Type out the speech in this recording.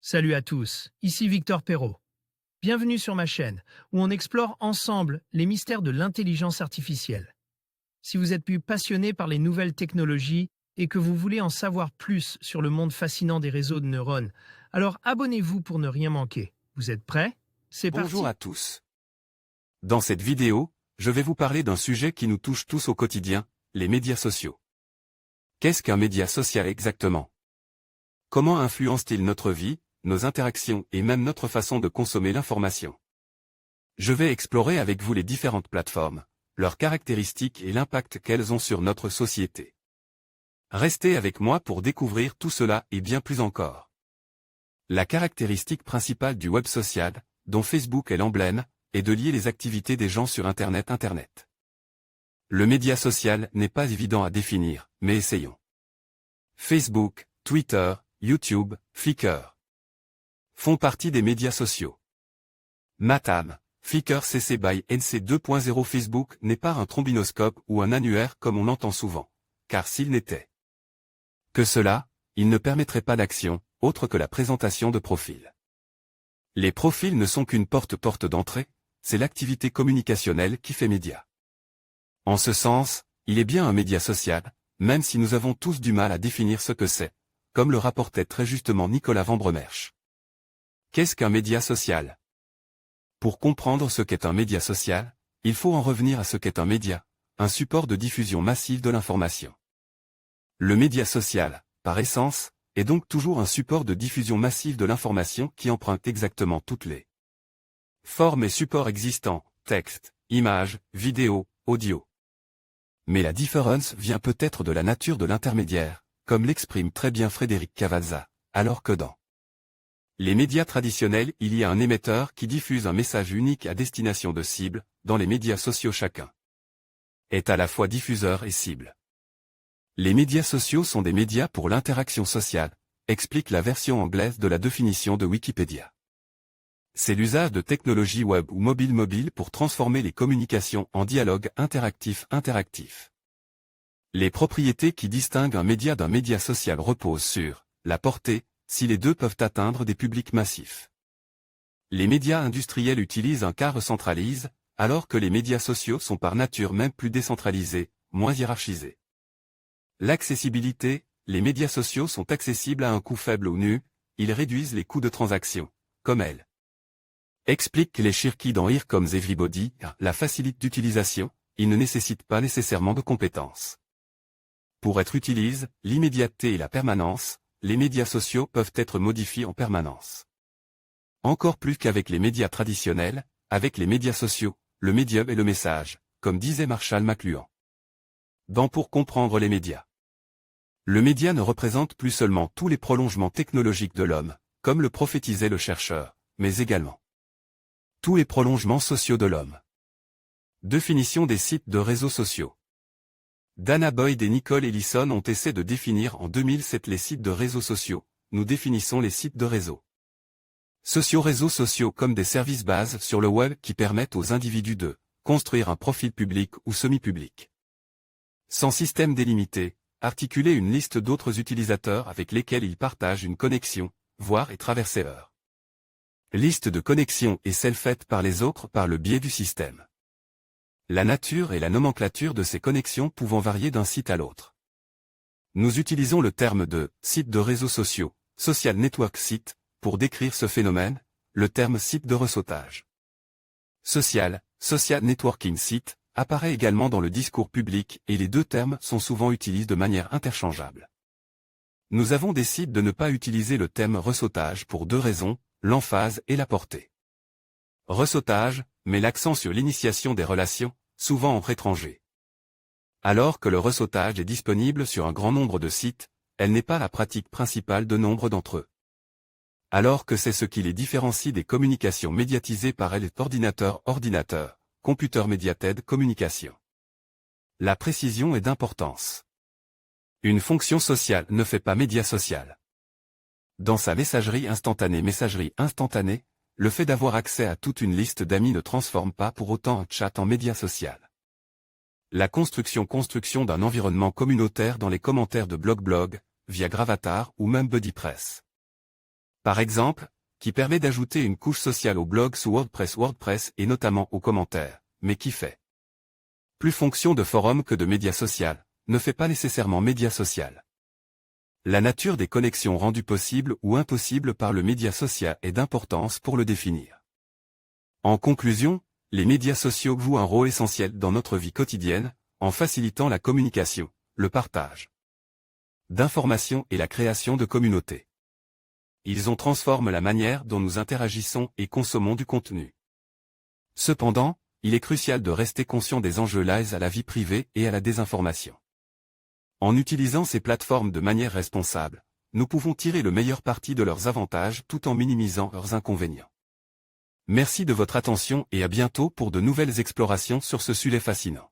Salut à tous, ici Victor Perrault. Bienvenue sur ma chaîne, où on explore ensemble les mystères de l'intelligence artificielle. Si vous êtes plus passionné par les nouvelles technologies et que vous voulez en savoir plus sur le monde fascinant des réseaux de neurones, alors abonnez-vous pour ne rien manquer. Vous êtes prêts? C'est parti. Bonjour à tous. Dans cette vidéo, je vais vous parler d'un sujet qui nous touche tous au quotidien, les médias sociaux. Qu'est-ce qu'un média social exactement? Comment influence-t-il notre vie, nos interactions et même notre façon de consommer l'information? Je vais explorer avec vous les différentes plateformes, leurs caractéristiques et l'impact qu'elles ont sur notre société. Restez avec moi pour découvrir tout cela et bien plus encore. La caractéristique principale du web social, dont Facebook est l'emblème, est de lier les activités des gens sur Internet. Le média social n'est pas évident à définir, mais essayons. Facebook, Twitter, YouTube, Flickr font partie des médias sociaux. Matam, Flickr CC by NC 2.0. Facebook n'est pas un trombinoscope ou un annuaire comme on entend souvent, car s'il n'était que cela, il ne permettrait pas d'action, autre que la présentation de profils. Les profils ne sont qu'une porte d'entrée, c'est l'activité communicationnelle qui fait média. En ce sens, il est bien un média social, même si nous avons tous du mal à définir ce que c'est, comme le rapportait très justement Nicolas Van Bremersch. Qu'est-ce qu'un média social? Pour comprendre ce qu'est un média social, il faut en revenir à ce qu'est un média, un support de diffusion massive de l'information. Le média social, par essence, est donc toujours un support de diffusion massive de l'information qui emprunte exactement toutes les formes et supports existants, texte, images, vidéo, audio. Mais la différence vient peut-être de la nature de l'intermédiaire, comme l'exprime très bien Frédéric Cavazza, alors que dans les médias traditionnels, il y a un émetteur qui diffuse un message unique à destination de cible. Dans les médias sociaux, chacun est à la fois diffuseur et cible. Les médias sociaux sont des médias pour l'interaction sociale, explique la version anglaise de la définition de Wikipédia. C'est l'usage de technologies web ou mobile pour transformer les communications en dialogue interactif. Les propriétés qui distinguent un média d'un média social reposent sur la portée, si les deux peuvent atteindre des publics massifs. Les médias industriels utilisent un cas recentralise, alors que les médias sociaux sont par nature même plus décentralisés, moins hiérarchisés. L'accessibilité, les médias sociaux sont accessibles à un coût faible ou nul, ils réduisent les coûts de transaction, comme elle explique les Shirky dans Here Comes Everybody, la facilite d'utilisation, ils ne nécessitent pas nécessairement de compétences. Pour être utilisés, l'immédiateté et la permanence, les médias sociaux peuvent être modifiés en permanence. Encore plus qu'avec les médias traditionnels, avec les médias sociaux, le médium est le message, comme disait Marshall McLuhan. Dans Pour comprendre les médias. Le média ne représente plus seulement tous les prolongements technologiques de l'homme, comme le prophétisait le chercheur, mais également tous les prolongements sociaux de l'homme. Définition des sites de réseaux sociaux. Dana Boyd et Nicole Ellison ont essayé de définir en 2007 les sites de réseaux sociaux. Nous définissons les sites de réseaux sociaux comme des services bases sur le web qui permettent aux individus de construire un profil public ou semi-public. Sans système délimité, articuler une liste d'autres utilisateurs avec lesquels ils partagent une connexion, voir et traverser leur liste de connexions et celle faite par les autres par le biais du système. La nature et la nomenclature de ces connexions pouvant varier d'un site à l'autre. Nous utilisons le terme de « site de réseaux sociaux », « social network site », pour décrire ce phénomène, le terme « site de ressautage ». Social networking site, apparaît également dans le discours public et les deux termes sont souvent utilisés de manière interchangeable. Nous avons décidé de ne pas utiliser le terme ressautage pour deux raisons, l'emphase et la portée. Ressautage met l'accent sur l'initiation des relations, souvent entre étrangers. Alors que le ressautage est disponible sur un grand nombre de sites, elle n'est pas la pratique principale de nombre d'entre eux. Alors que c'est ce qui les différencie des communications médiatisées par ordinateur, computer mediated communication. La précision est d'importance. Une fonction sociale ne fait pas média social. Dans sa messagerie instantanée, le fait d'avoir accès à toute une liste d'amis ne transforme pas pour autant un chat en média social. La construction d'un environnement communautaire dans les commentaires de blog, via Gravatar ou même BuddyPress. Par exemple, qui permet d'ajouter une couche sociale au blog sous WordPress et notamment aux commentaires, mais qui fait plus fonction de forum que de média social, ne fait pas nécessairement média social. La nature des connexions rendues possibles ou impossibles par le média social est d'importance pour le définir. En conclusion, les médias sociaux jouent un rôle essentiel dans notre vie quotidienne, en facilitant la communication, le partage d'informations et la création de communautés. Ils transforment la manière dont nous interagissons et consommons du contenu. Cependant, il est crucial de rester conscient des enjeux liés à la vie privée et à la désinformation. En utilisant ces plateformes de manière responsable, nous pouvons tirer le meilleur parti de leurs avantages tout en minimisant leurs inconvénients. Merci de votre attention et à bientôt pour de nouvelles explorations sur ce sujet fascinant.